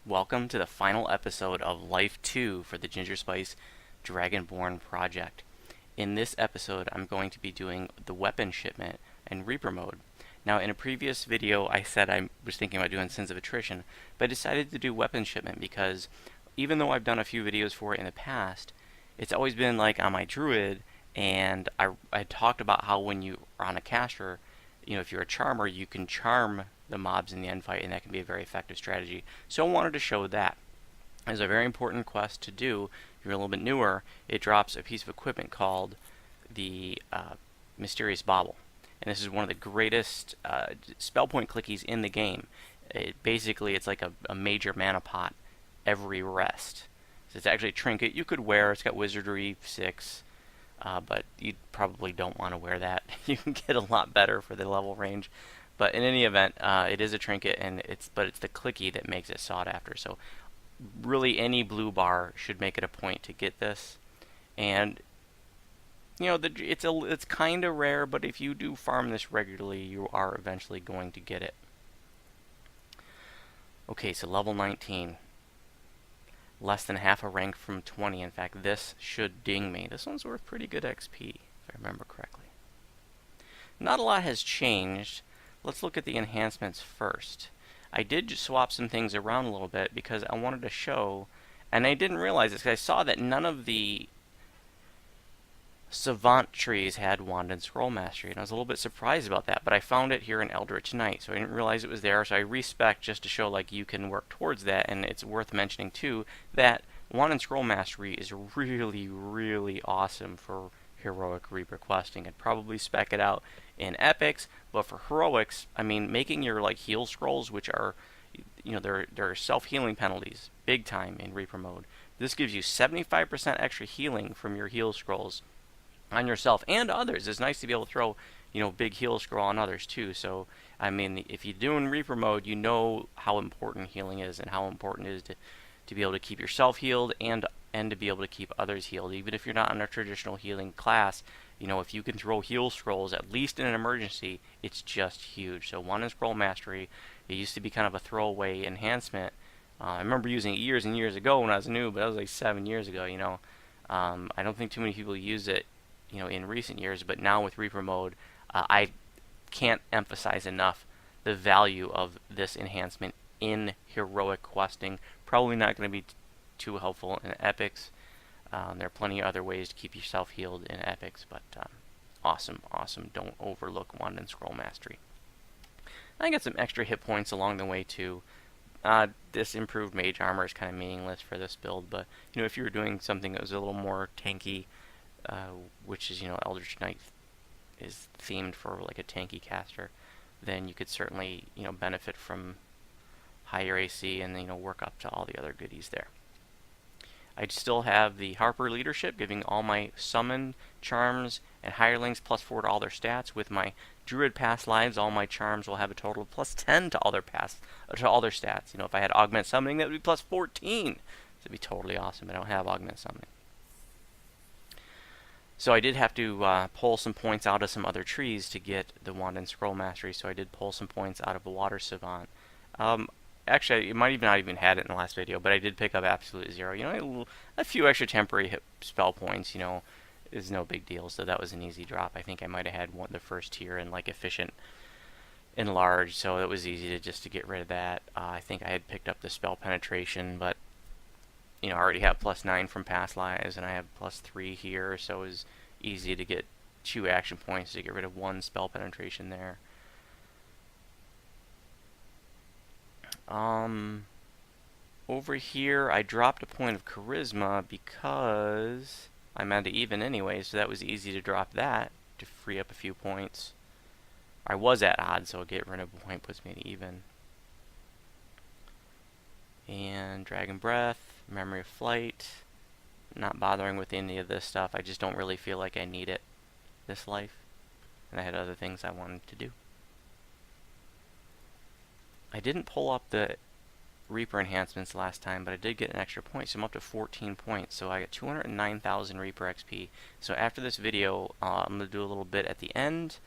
Welcome to the final episode of Life 2 for the Gingerspyce Dragonborn project. In this episode, I'm going to be doing the Weapons Shipment and Reaper mode. Now, in a previous video, I said I was thinking about doing Sins of Attrition, but I decided to do Weapons Shipment because even though I've done a few videos for it in the past, it's always been like on my druid, and I talked about how when you are on a caster, if you're a charmer, you can charm the mobs in the end fight, and that can be a very effective strategy. So I wanted to show that. It's a very important quest to do. If you're a little bit newer, it drops a piece of equipment called the Mysterious Bauble. And this is one of the greatest spell point clickies in the game. It's like a major mana pot every rest. So it's actually a trinket you could wear. It's got Wizardry 6. But you probably don't want to wear that. You can get a lot better for the level range. But in any event, it is a trinket, and it's the clicky that makes it sought after. So really, any blue bar should make it a point to get this. And it's kind of rare, but if you do farm this regularly, you are eventually going to get it. Okay, so level 19. Less than half a rank from 20. In fact, this should ding me. This one's worth pretty good XP, if I remember correctly. Not a lot has changed. Let's look at the enhancements first. I did just swap some things around a little bit because I wanted to show, and I didn't realize this because I saw that none of the savant trees had wand and scroll mastery, and I was a little bit surprised about that, but I found it here in Eldritch Knight, so I didn't realize it was there, so I respec just to show like you can work towards that. And it's worth mentioning too that wand and scroll mastery is really, really awesome for heroic Reaper questing. I'd probably spec it out in epics, but for heroics, I mean, making your like heal scrolls, which are, they're self-healing penalties, big time in Reaper mode. This gives you 75% extra healing from your heal scrolls on yourself and others. It's nice to be able to throw, big heal scroll on others too. So, I mean, if you're doing Reaper mode, you know how important healing is and how important it is to be able to keep yourself healed and to be able to keep others healed. Even if you're not in a traditional healing class, if you can throw heal scrolls, at least in an emergency, it's just huge. So one is scroll mastery. It used to be kind of a throwaway enhancement. I remember using it years and years ago when I was new, but that was like 7 years ago, I don't think too many people use it, in recent years, but now with Reaper mode, I can't emphasize enough the value of this enhancement in heroic questing. Probably not going to be too helpful in epics. There are plenty of other ways to keep yourself healed in epics, but awesome. Don't overlook wand and scroll mastery. I got some extra hit points along the way too. This improved mage armor is kind of meaningless for this build, but if you were doing something that was a little more tanky, which is Eldritch Knight is themed for like a tanky caster, then you could certainly benefit from higher AC and then work up to all the other goodies there. I still have the Harper leadership, giving all my summon, charms, and hirelings +4 to all their stats. With my druid past lives, all my charms will have a total of +10 to all their stats. If I had augment summoning, that would be +14. That'd be totally awesome. I don't have augment summoning. So I did have to pull some points out of some other trees to get the wand and scroll mastery. So I did pull some points out of a water savant. Actually, it might even not even had it in the last video, but I did pick up absolute 0. A few extra temporary spell points, is no big deal. So that was an easy drop. I think I might have had the first tier in like efficient enlarged, so it was easy to get rid of that. I think I had picked up the spell penetration, but I already have +9 from past lives, and I have +3 here, so it was easy to get 2 action points to get rid of 1 spell penetration there. Over here, I dropped a point of charisma because I'm at even anyway, so that was easy to drop that to free up a few points. I was at odd, so get rid of a point puts me at even. And Dragon Breath, Memory of Flight. Not bothering with any of this stuff. I just don't really feel like I need it this life. And I had other things I wanted to do. I didn't pull up the Reaper enhancements last time, but I did get an extra point, so I'm up to 14 points. So I got 209,000 Reaper XP. So after this video, I'm going to do a little bit at the end.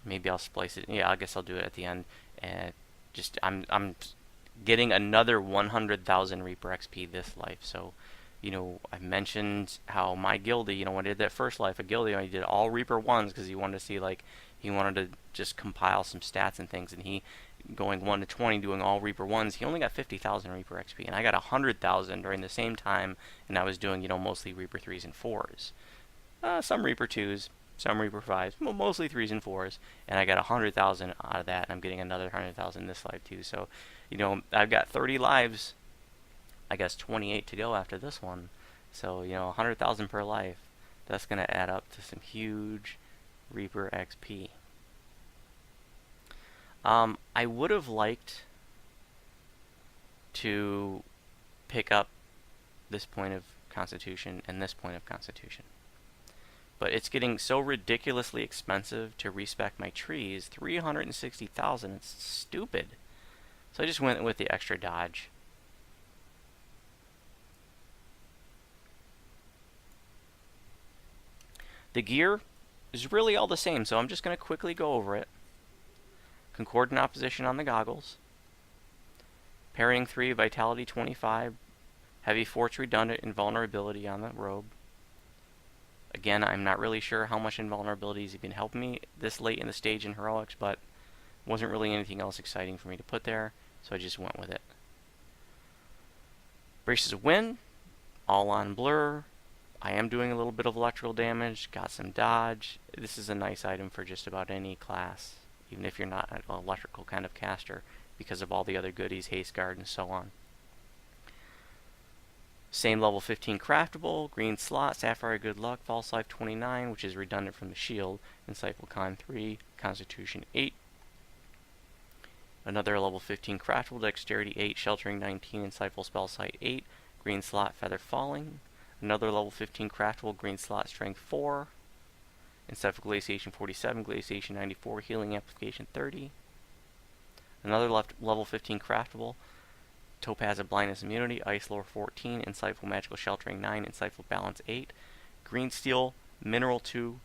Maybe I'll splice it. Yeah, I guess I'll do it at the end. And I'm getting another 100,000 Reaper XP this life. So, I mentioned how my guildie, when I did that first life of guildie, I did all Reaper 1s because he wanted to see, he wanted to just compile some stats and things, and he, going 1 to 20, doing all Reaper 1s, he only got 50,000 Reaper XP, and I got 100,000 during the same time, and I was doing, mostly Reaper 3s and 4s. Some Reaper 2s, some Reaper 5s, mostly 3s and 4s, and I got 100,000 out of that, and I'm getting another 100,000 this life too. So, I've got 30 lives, I guess 28 to go after this one. So, 100,000 per life, that's going to add up to some huge Reaper XP. I would have liked to pick up this point of Constitution and this point of Constitution. But it's getting so ridiculously expensive to respec my trees. 360,000, it's stupid. So I just went with the extra dodge. The gear is really all the same, so I'm just going to quickly go over it. Concordant opposition on the goggles. Parrying 3, Vitality 25. Heavy Force redundant, invulnerability on the robe. Again, I'm not really sure how much invulnerability is even helping me this late in the stage in Heroics, but wasn't really anything else exciting for me to put there, so I just went with it. Braces of Wind, all on blur. I am doing a little bit of electrical damage, got some dodge. This is a nice item for just about any class, even if you're not an electrical kind of caster, because of all the other goodies, haste guard, and so on. Same level 15 craftable, green slot, sapphire good luck, false life 29, which is redundant from the shield, insightful con 3, constitution 8. Another level 15 craftable, dexterity 8, sheltering 19, insightful spell sight 8, green slot, feather falling. Another level 15 craftable, green slot, strength 4, insightful glaciation 47, glaciation 94, healing amplification 30. Another level 15 craftable, Topaz of Blindness Immunity, Ice Lore 14, Insightful Magical Sheltering 9, Insightful Balance 8, Green Steel Mineral 2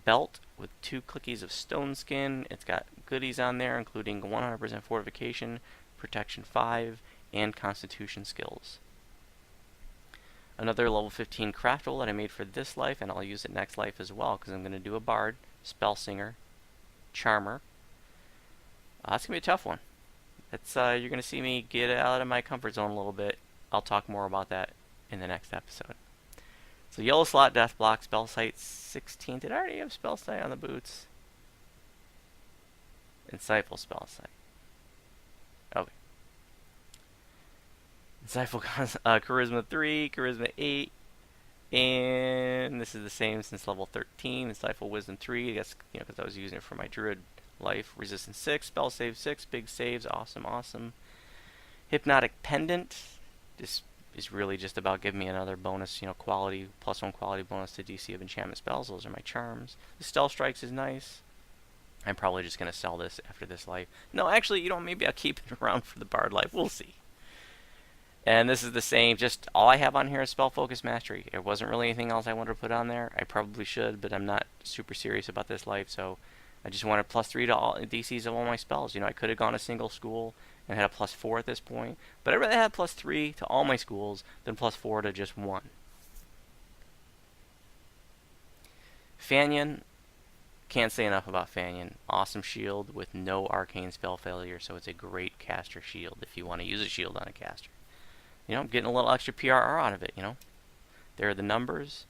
Belt with 2 clickies of Stone Skin. It's got goodies on there, including 100% Fortification, Protection 5, and Constitution skills. Another level 15 craftable that I made for this life, and I'll use it next life as well, because I'm going to do a Bard, Spellsinger, Charmer. That's going to be a tough one. You're going to see me get out of my comfort zone a little bit. I'll talk more about that in the next episode. So yellow slot, death block, spell sight 16. Did I already have spell sight on the boots? Insightful spell sight. Okay. Insightful charisma 3, charisma 8. And this is the same since level 13. Insightful wisdom 3. I guess, because I was using it for my druid life. Resistance 6, spell save 6, big saves, awesome. Hypnotic pendant. This is really just about giving me another bonus, quality, +1 quality bonus to DC of enchantment spells. Those are my charms. The stealth strikes is nice. I'm probably just going to sell this after this life. No, actually, maybe I'll keep it around for the bard life. We'll see. And this is the same, just all I have on here is Spell Focus Mastery. There wasn't really anything else I wanted to put on there. I probably should, but I'm not super serious about this life, so I just wanted +3 to all DCs of all my spells. I could have gone a single school and had a +4 at this point, but I'd rather have +3 to all my schools than +4 to just one. Fanion, can't say enough about Fanion. Awesome shield with no arcane spell failure, so it's a great caster shield if you want to use a shield on a caster. I'm getting a little extra PRR out of it, There are the numbers.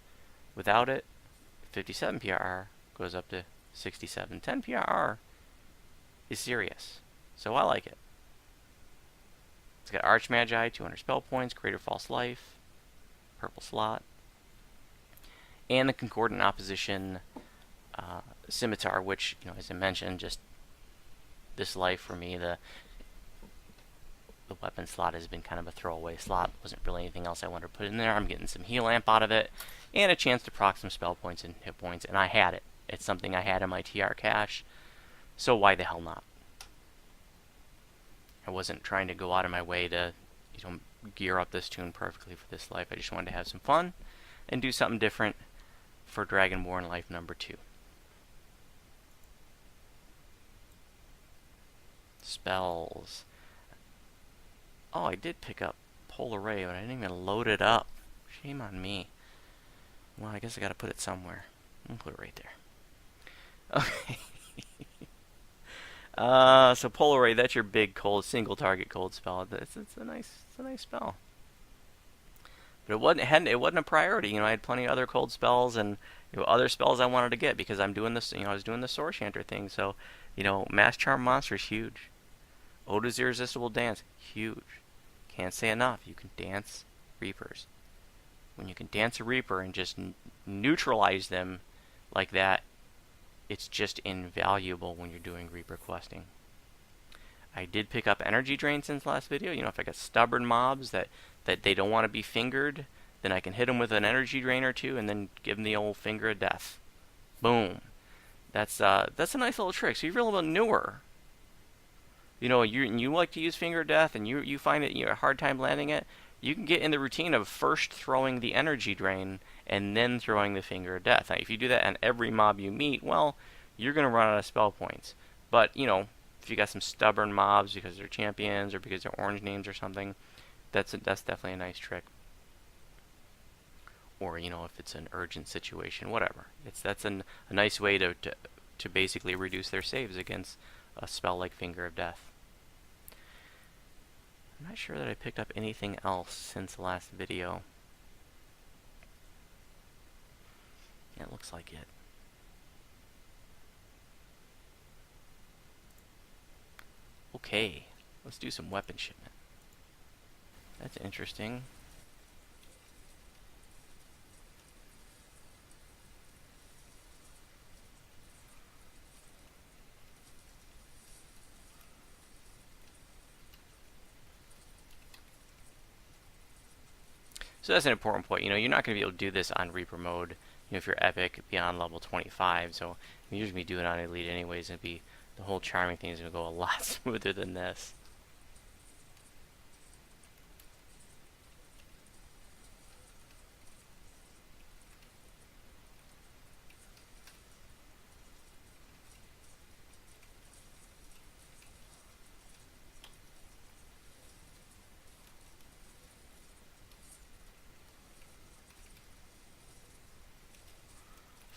Without it, 57 PRR goes up to 67. 10 PRR is serious, so I like it. It's got Arch Magi, 200 spell points, Greater False Life, purple slot, and the Concordant Opposition Scimitar, which, as I mentioned, just this life for me, the weapon slot has been kind of a throwaway slot. Wasn't really anything else I wanted to put in there. I'm getting some heal amp out of it, and a chance to proc some spell points and hit points, and I had it. It's something I had in my TR cache, so why the hell not? I wasn't trying to go out of my way to, gear up this tune perfectly for this life. I just wanted to have some fun and do something different for Dragonborn life number 2. Spells. Oh, I did pick up Polar Ray, but I didn't even load it up. Shame on me. Well, I guess I gotta put it somewhere. I'll put it right there. Okay. So Polar Ray, that's your big cold, single target cold spell. It's a nice spell. But it wasn't a priority. You know, I had plenty of other cold spells and other spells I wanted to get because I'm doing this. I was doing the sorchanter thing. So, Mass Charm Monster is huge. Oda's Irresistible Dance, huge. Can't say enough. You can dance Reapers. When you can dance a Reaper and just neutralize them like that, it's just invaluable when you're doing Reaper questing. I did pick up energy drain since last video. If I got stubborn mobs that they don't want to be fingered, then I can hit them with an energy drain or two and then give them the old finger of death. Boom. That's a nice little trick. So if you're a little bit newer, you like to use finger of death and you find it a hard time landing it, you can get in the routine of first throwing the energy drain and then throwing the finger of death. Now, if you do that on every mob you meet, well, you're going to run out of spell points. But, if you got some stubborn mobs because they're champions or because they're orange names or something, that's definitely a nice trick. Or, if it's an urgent situation, whatever. That's a nice way to basically reduce their saves against a spell like Finger of Death. I'm not sure that I picked up anything else since the last video. Yeah, it looks like it. Okay, let's do some weapon shipment. That's interesting. So that's an important point. You're not going to be able to do this on Reaper mode, if you're epic beyond level 25. So you're usually be doing it on Elite anyways, and the whole charming thing is going to go a lot smoother than this.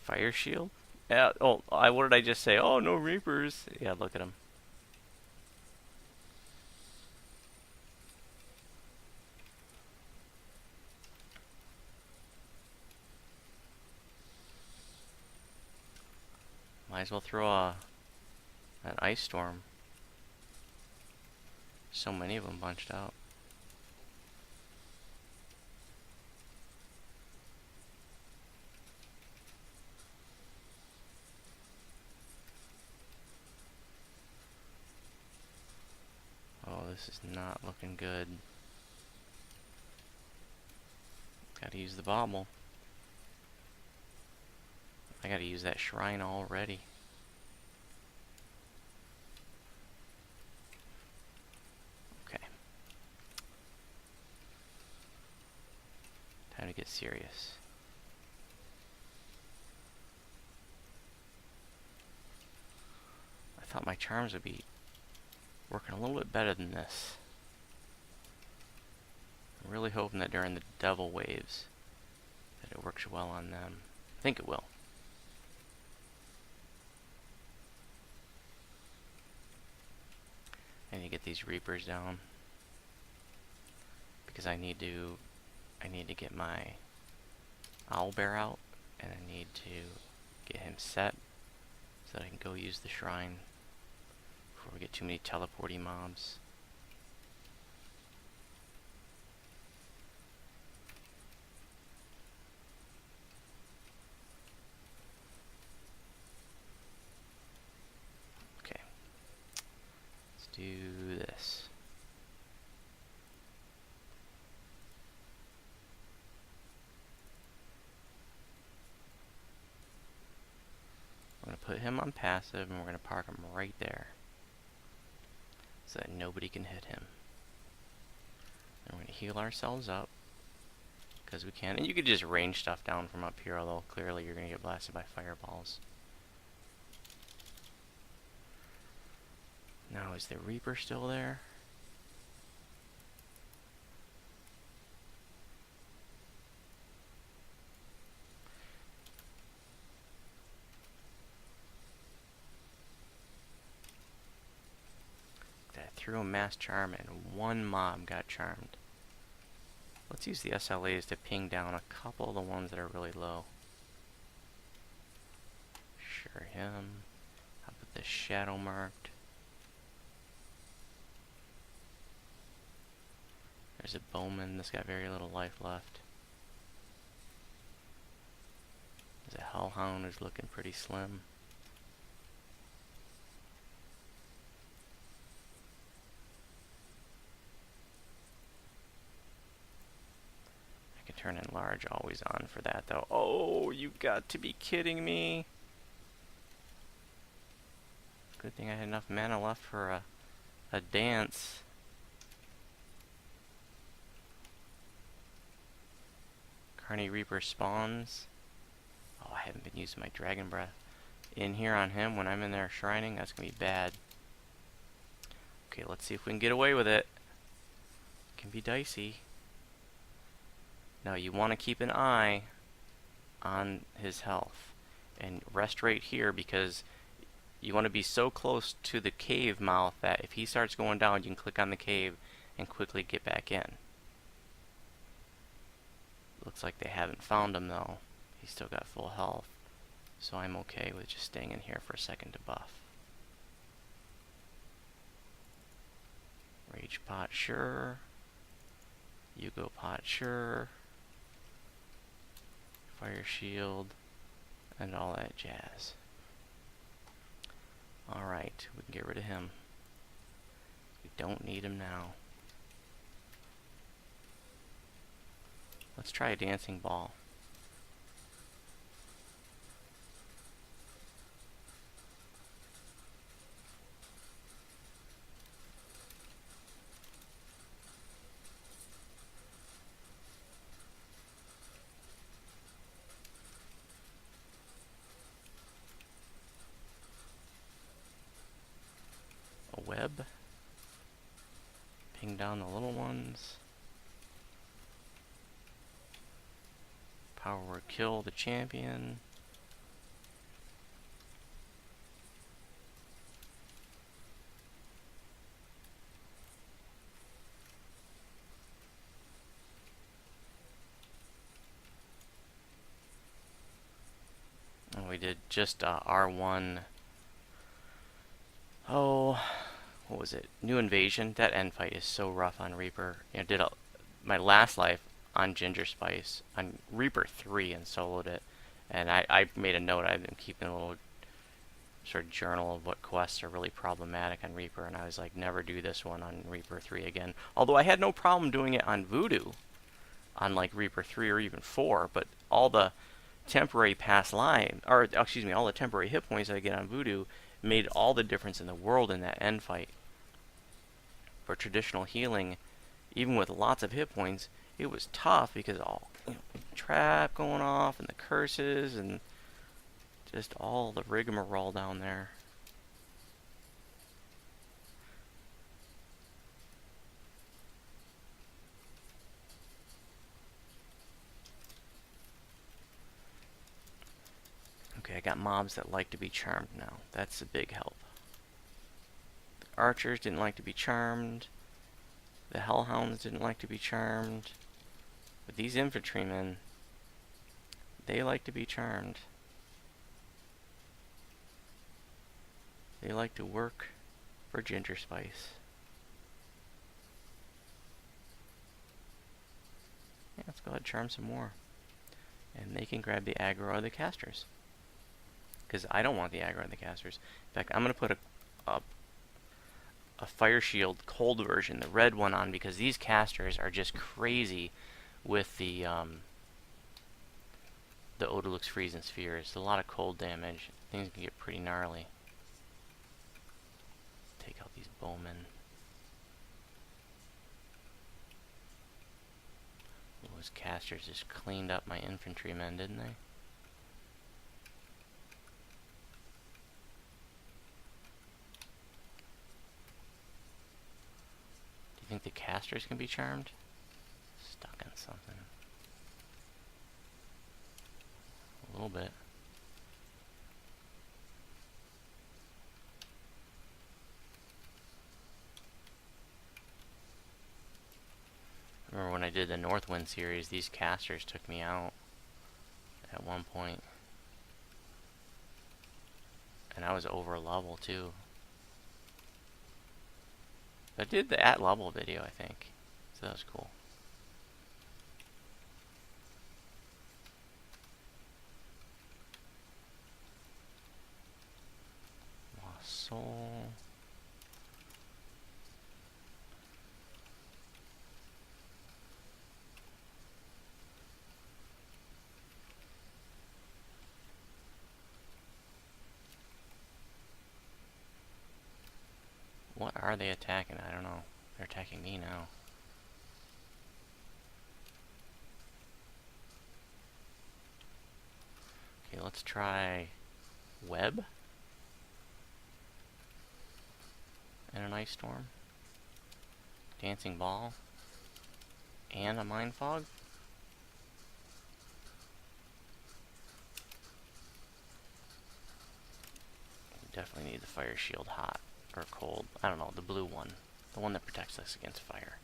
Fire shield? Yeah. Oh, what did I just say? Oh, no Reapers. Yeah, look at them. Might as well throw an ice storm. So many of them bunched out. Oh, this is not looking good. Gotta use the bauble. I gotta use that shrine already. Okay. Time to get serious. I thought my charms would be working a little bit better than this. I'm really hoping that during the devil waves that it works well on them. I think it will. I need to get these Reapers down because I need to get my Owlbear out, and I need to get him set so that I can go use the shrine before we get too many teleporty mobs. Okay, let's do this. I'm going to put him on passive, and we're going to park him right there so that nobody can hit him. And we're going to heal ourselves up because we can. And you could just range stuff down from up here, although clearly you're going to get blasted by fireballs. Now, is the Reaper still there? threw a mass charm and one mob got charmed. Let's use the SLAs to ping down a couple of the ones that are really low. Sure him. How about the shadow marked? There's a bowman that's got very little life left. There's a hellhound who's looking pretty slim. I can turn enlarge always on for that though. Oh, you got to be kidding me. Good thing I had enough mana left for a dance. Carney Reaper spawns. Oh, I haven't been using my Dragon Breath in here on him when I'm in there shrining. That's going to be bad. Okay, let's see if we can get away with it. It can be dicey. Now, you want to keep an eye on his health. And rest right here because you want to be so close to the cave mouth that if he starts going down, you can click on the cave and quickly get back in. Looks like they haven't found him though. He's still got full health. So I'm okay with just staying in here for a second to buff. Rage pot, sure. Yugo pot, sure. Fire shield. And all that jazz. Alright, we can get rid of him. We don't need him now. Let's try a dancing ball. A web. Ping down the little ones. Power word kill the champion. And we did just R1. Oh, what was it? New Invasion. That end fight is so rough on Reaper. You know, did my last life on Gingerspyce on Reaper 3 and soloed it. And I made a note. I've been keeping a little sort of journal of what quests are really problematic on Reaper, and I was like, never do this one on Reaper 3 again. Although I had no problem doing it on Voodoo, on like Reaper 3 or even 4, but all the temporary past line, or excuse me, all the temporary hit points I get on Voodoo made all the difference in the world in that end fight. For traditional healing, even with lots of hit points, it was tough because all, you know, trap going off and the curses and just all the rigmarole down there. Okay, I got mobs that like to be charmed now. That's a big help. The archers didn't like to be charmed. The hellhounds didn't like to be charmed. But these infantrymen, they like to be charmed. They like to work for Gingerspyce. Yeah, let's go ahead and charm some more. And they can grab the aggro or the casters. Because I don't want the aggro or the casters. In fact, I'm going to put a Fire Shield cold version, the red one, on because these casters are just crazy with the Odalux Freezing Spheres. A lot of cold damage. Things can get pretty gnarly. Take out these bowmen. Those casters just cleaned up my infantrymen, didn't they? Do you think the casters can be charmed? Stuck on something. A little bit. I did the Northwind series, these casters took me out at one point. And I was over level too. I did the at level video, I think. So that was cool. Lost soul. What are they attacking? I don't know. They're attacking me now. Okay, let's try web and an ice storm, dancing ball, and a mind fog. Definitely need the fire shield hot or cold. I don't know, the blue one, the one that protects us against fire.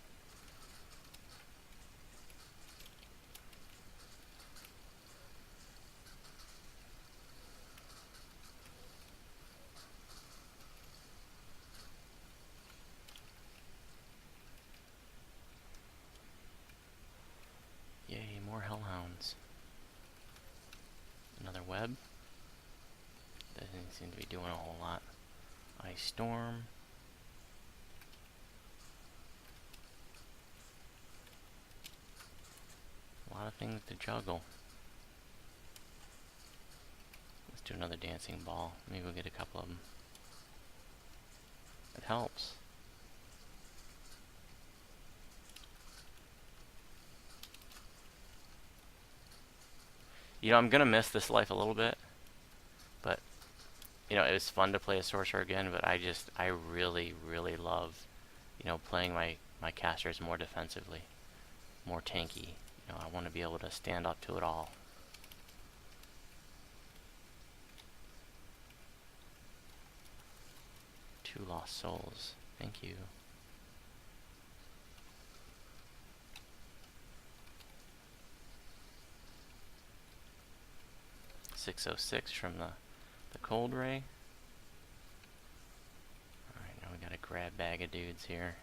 Yay, more hellhounds. Another web. Doesn't seem to be doing a whole lot. Ice storm. A lot of things to juggle. Let's do another dancing ball. Maybe we'll get a couple of them. It helps. You know, I'm gonna miss this life a little bit, but you know, it was fun to play a sorcerer again, but I really, really love, you know, playing my casters more defensively, more tanky. You know, I want to be able to stand up to it all. Two lost souls. Thank you. .606 from the cold ray. Alright, now we got a grab bag of dudes here.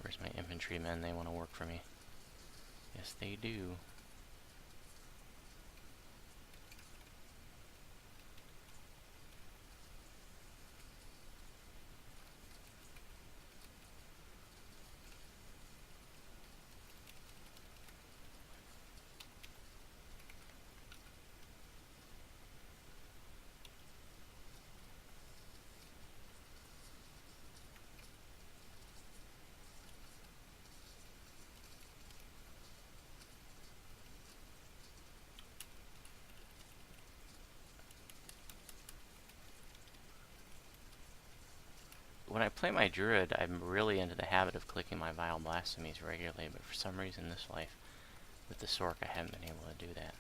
Where's my infantrymen? They want to work for me. Yes, they do. When I play my druid, I'm really into the habit of clicking my vile blasphemies regularly, but for some reason this life, with the sorc, I haven't been able to do that.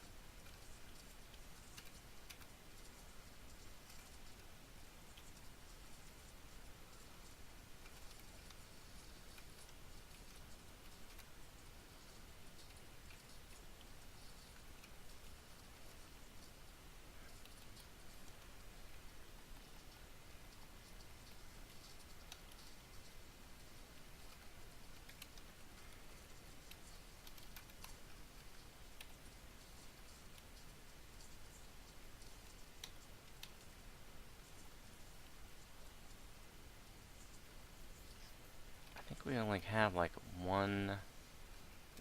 We only have like 1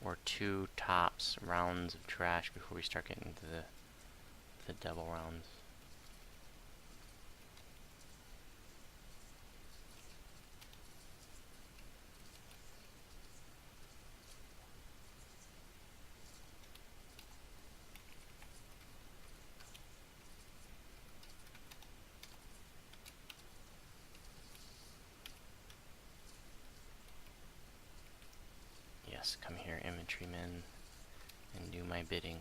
or 2 tops rounds of trash before we start getting to the double rounds. Yes, come here, infantrymen, and do my bidding.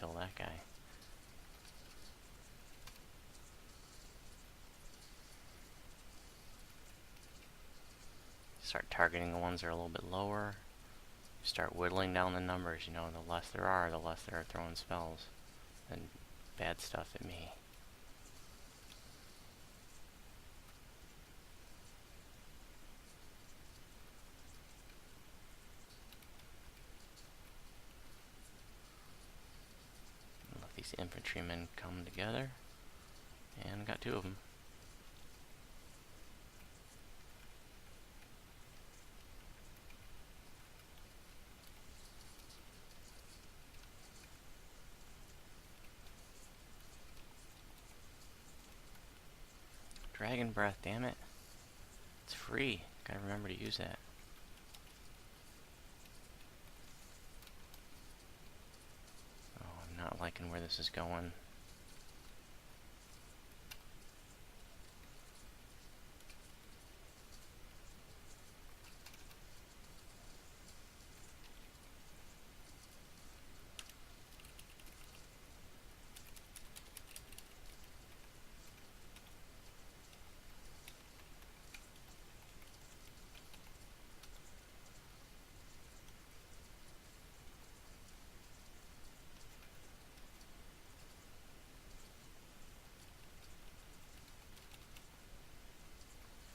kill that guy. Start targeting the ones that are a little bit lower. Start whittling down the numbers. You know, the less there are, throwing spells and bad stuff at me. Let these infantrymen come together. And got 2 of them. Dragon breath, damn it. It's free. Gotta remember to use that. Oh, I'm not liking where this is going.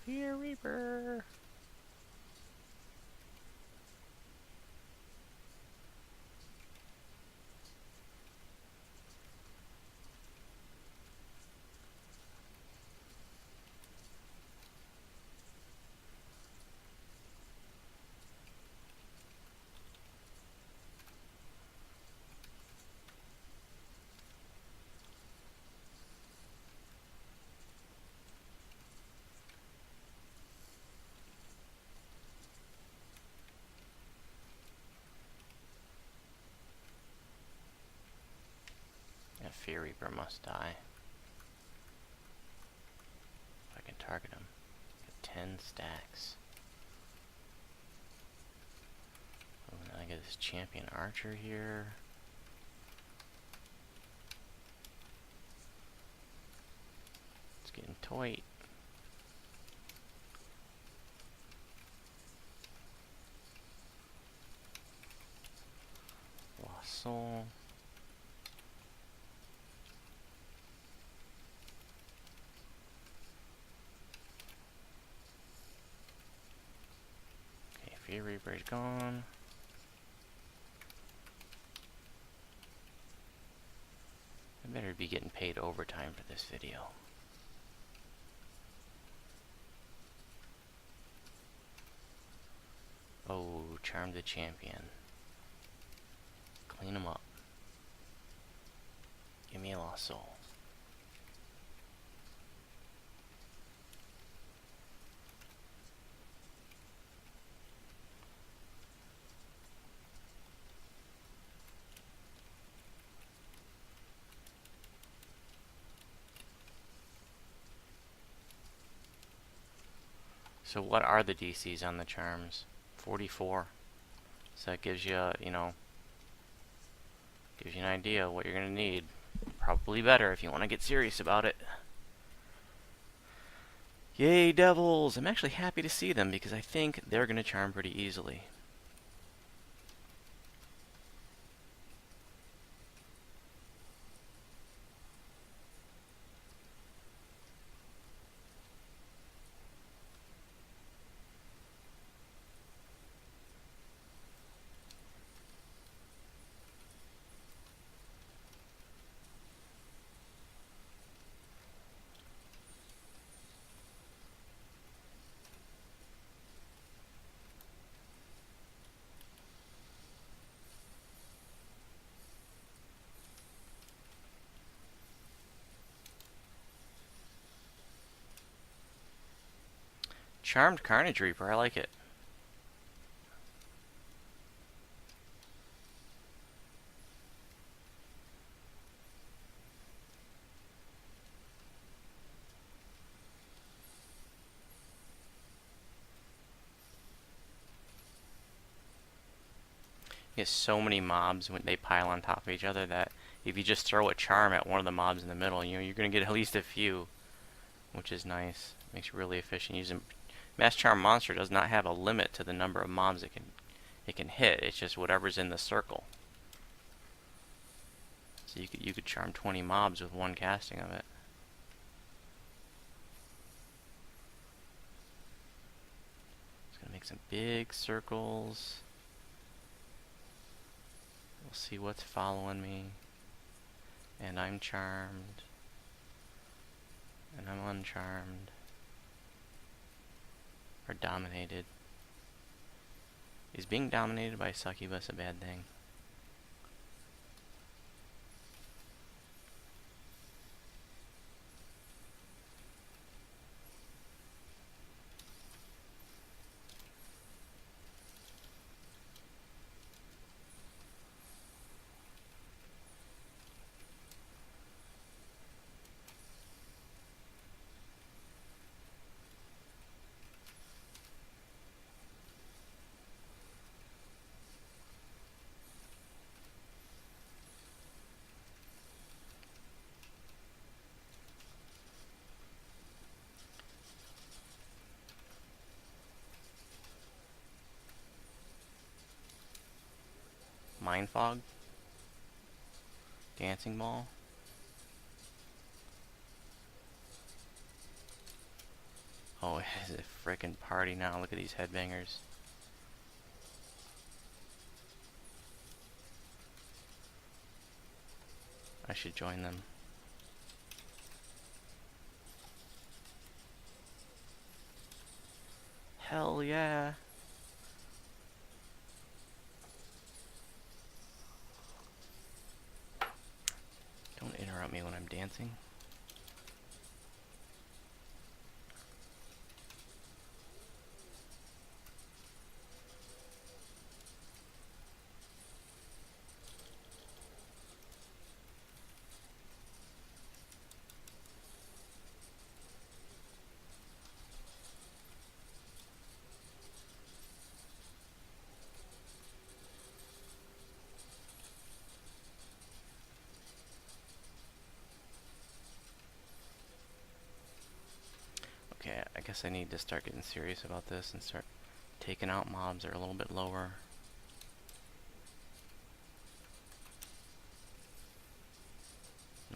Fear Reaper! That Fear Reaper must die. If I can target him. Get 10 stacks. Oh, now I get this champion archer here. It's getting tight. Lost soul. Fear Reaper is gone. I better be getting paid overtime for this video. Oh, charm the champion. Clean him up. Give me a lost soul. So what are the DCs on the charms? 44. So that gives you, you know, gives you an idea of what you're going to need. Probably better if you want to get serious about it. Yay, devils! I'm actually happy to see them because I think they're going to charm pretty easily. Charmed Carnage Reaper, I like it. Get so many mobs when they pile on top of each other that if you just throw a charm at one of the mobs in the middle, you know, you're going to get at least a few, which is nice. Makes it really efficient using Mass Charm Monster does not have a limit to the number of mobs it can hit. It's just whatever's in the circle. So you could charm 20 mobs with one casting of it. It's gonna make some big circles. We'll see what's following me. And I'm charmed. And I'm uncharmed. Or dominated. Is being dominated by a succubus a bad thing? Mind Fog? Dancing Ball? Oh, it's a frickin' party now. Look at these headbangers. I should join them. Hell yeah. Don't interrupt me when I'm dancing. Okay, I guess I need to start getting serious about this and start taking out mobs that are a little bit lower.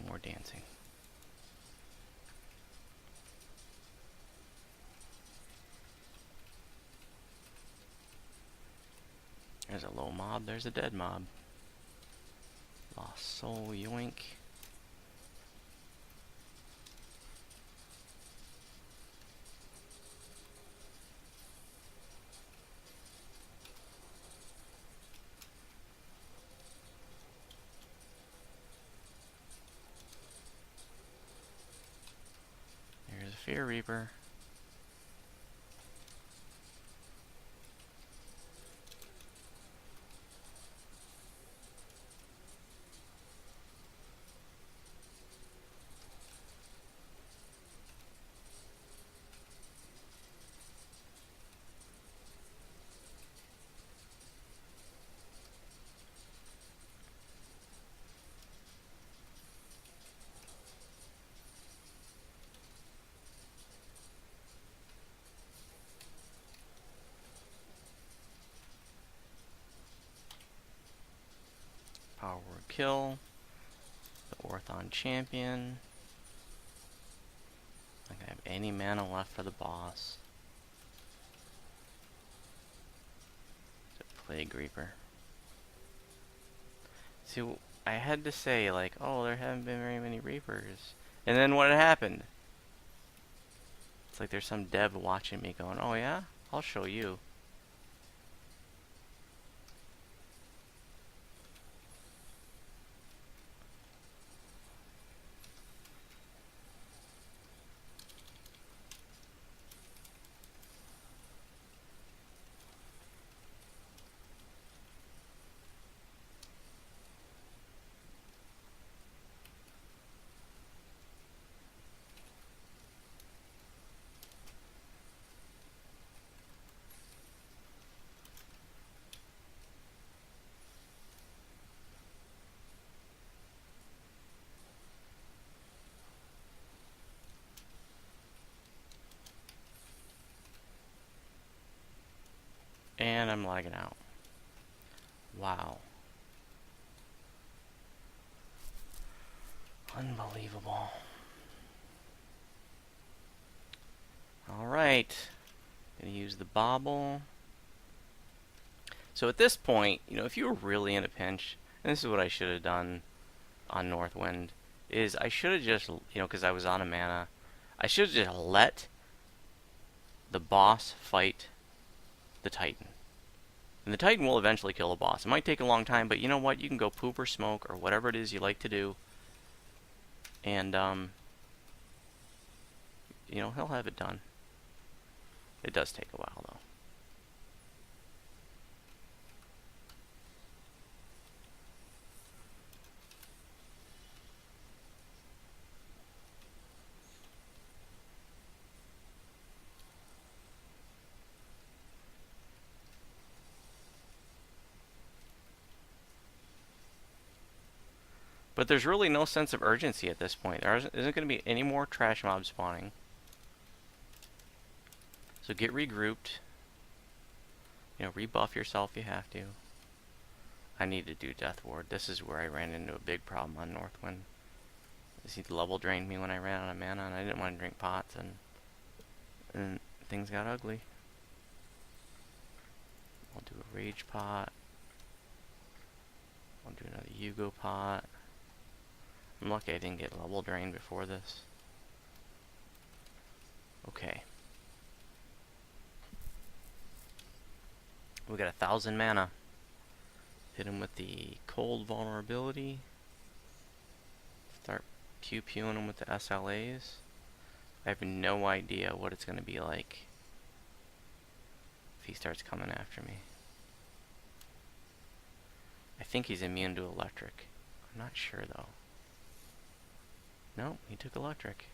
No more dancing. There's a low mob, there's a dead mob. Lost soul, yoink. There's a Fear Reaper. Power Word Kill. The Orthon Champion. I don't have any mana left for the boss. It's a Plague Reaper. See, I had to say, like, oh, there haven't been very many Reapers. And then what happened? It's like there's some dev watching me going, oh yeah? I'll show you. And I'm lagging out. Wow. Unbelievable. Alright. Gonna use the bauble. So at this point, you know, if you were really in a pinch, and this is what I should have done on Northwind, is I should have just, you know, because I was on a mana, I should have just let the boss fight the Titan. And the Titan will eventually kill the boss. It might take a long time, but you know what? You can go poop or smoke or whatever it is you like to do. And, you know, he'll have it done. It does take a while, though. But there's really no sense of urgency at this point. There isn't going to be any more trash mobs spawning. So get regrouped. You know, rebuff yourself if you have to. I need to do Death Ward. This is where I ran into a big problem on Northwind. He level drained me when I ran out of mana, and I didn't want to drink pots, and things got ugly. I'll do a Rage pot. I'll do another Yugo pot. I'm lucky I didn't get level drained before this. Okay. We got 1,000 mana. Hit him with the cold vulnerability. Start pew-pewing him with the SLAs. I have no idea what it's going to be like if he starts coming after me. I think he's immune to electric. I'm not sure though. No, he took electric.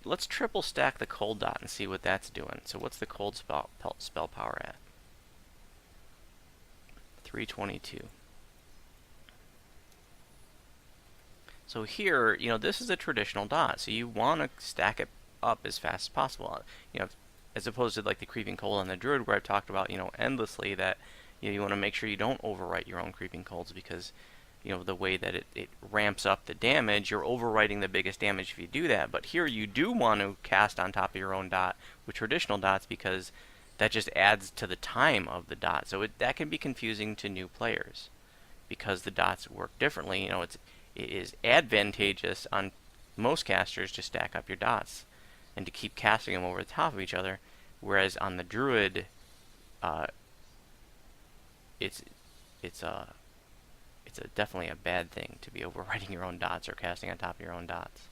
Let's triple stack the cold dot and see what that's doing. So what's the cold spell power at? 322. So here, you know, this is a traditional dot, so you want to stack it up as fast as possible. You know, as opposed to like the creeping cold on the druid, where I've talked about, you know, endlessly that you want to make sure you don't overwrite your own creeping colds, because you know the way that it ramps up the damage, you're overwriting the biggest damage if you do that. But here you do want to cast on top of your own dot with traditional dots, because that just adds to the time of the dot. So that can be confusing to new players because the dots work differently. You know, it is advantageous on most casters to stack up your dots and to keep casting them over the top of each other, whereas on the druid, it's definitely a bad thing to be overwriting your own dots or casting on top of your own dots.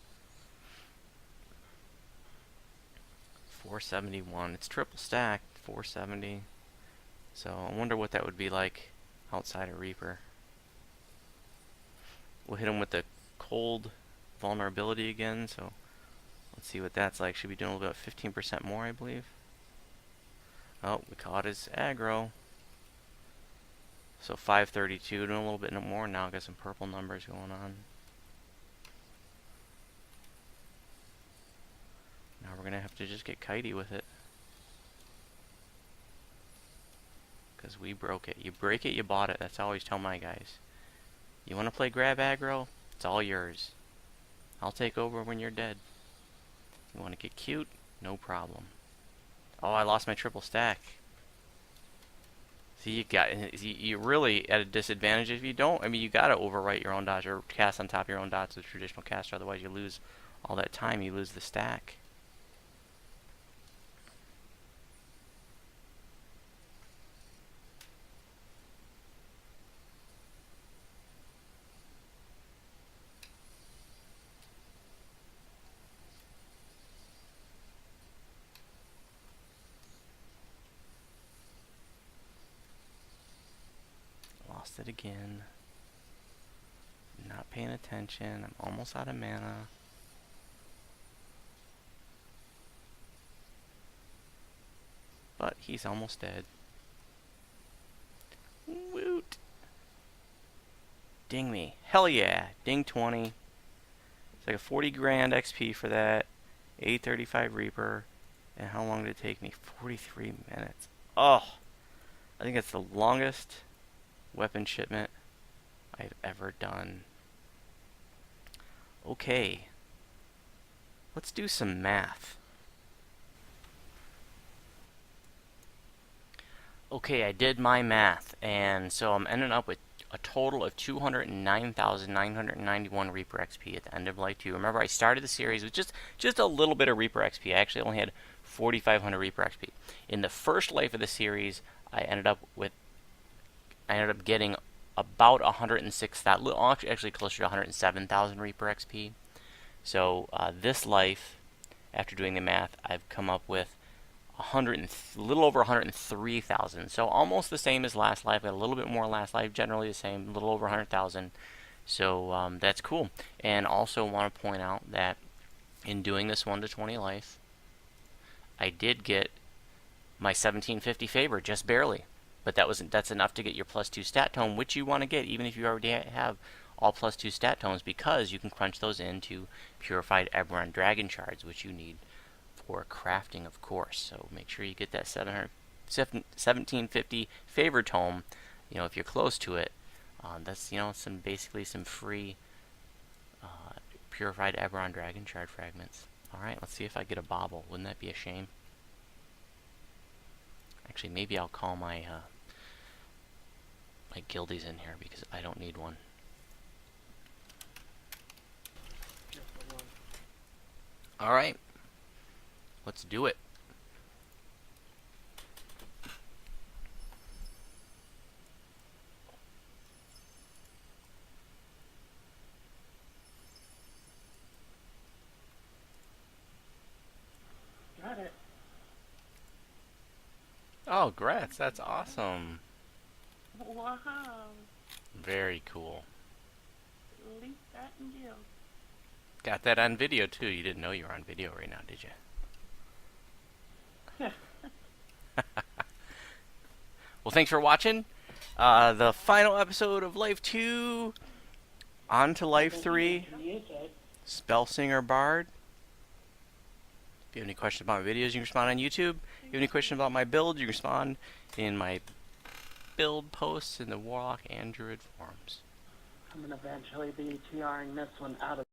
471. It's triple stacked. 470. So I wonder what that would be like outside of Reaper. We'll hit him with the cold vulnerability again. So let's see what that's like. Should be doing a little bit, 15% more, I believe. Oh, we caught his aggro. So 532, doing a little bit more now. Got some purple numbers going on. Now we're going to have to just get kitey with it. Because we broke it. You break it, you bought it. That's how I always tell my guys. You want to play grab aggro? It's all yours. I'll take over when you're dead. You want to get cute? No problem. Oh, I lost my triple stack. See, you're really at a disadvantage if you don't. I mean, you gotta overwrite your own dots or cast on top of your own dots with a traditional caster. Otherwise, you lose all that time. You lose the stack. Lost it again. Not paying attention. I'm almost out of mana. But he's almost dead. Woot! Ding me. Hell yeah. Ding 20. It's like a 40 grand XP for that. 835 Reaper. And how long did it take me? 43 minutes. Oh, I think that's the longest weapon shipment I've ever done. Okay. Let's do some math. Okay, I did my math, and so I'm ending up with a total of 209,991 Reaper XP at the end of Life 2. Remember, I started the series with just a little bit of Reaper XP. I actually only had 4,500 Reaper XP. In the first life of the series, I ended up getting about 106,000, actually closer to 107,000 Reaper XP. So this life, after doing the math, I've come up with a little over 103,000. So almost the same as last life. A little bit more last life. Generally the same. A little over 100,000. So that's cool. And also want to point out that in doing this 1 to 20 life, I did get my 1750 favor, just barely. But that's enough to get your +2 stat tome, which you want to get even if you already have all +2 stat tomes, because you can crunch those into purified Eberron dragon shards, which you need for crafting, of course. So make sure you get that 1750 favor tome. If you're close to it, that's basically some free purified Eberron dragon shard fragments. All right, let's see if I get a bauble. Wouldn't that be a shame? Actually, maybe I'll call my my guildies in here because I don't need one. All right. Let's do it. Got it. Oh, grats. That's awesome. Wow. Very cool. Leave that in jail. Got that on video, too. You didn't know you were on video right now, did you? Well, thanks for watching. The final episode of Life 2. On to Life 3. Spellsinger Bard. If you have any questions about my videos, you can respond on YouTube. If you have any questions about my build, you can respond in my build posts in the Warlock and Druid forums. I'm going to eventually be TRing this one out of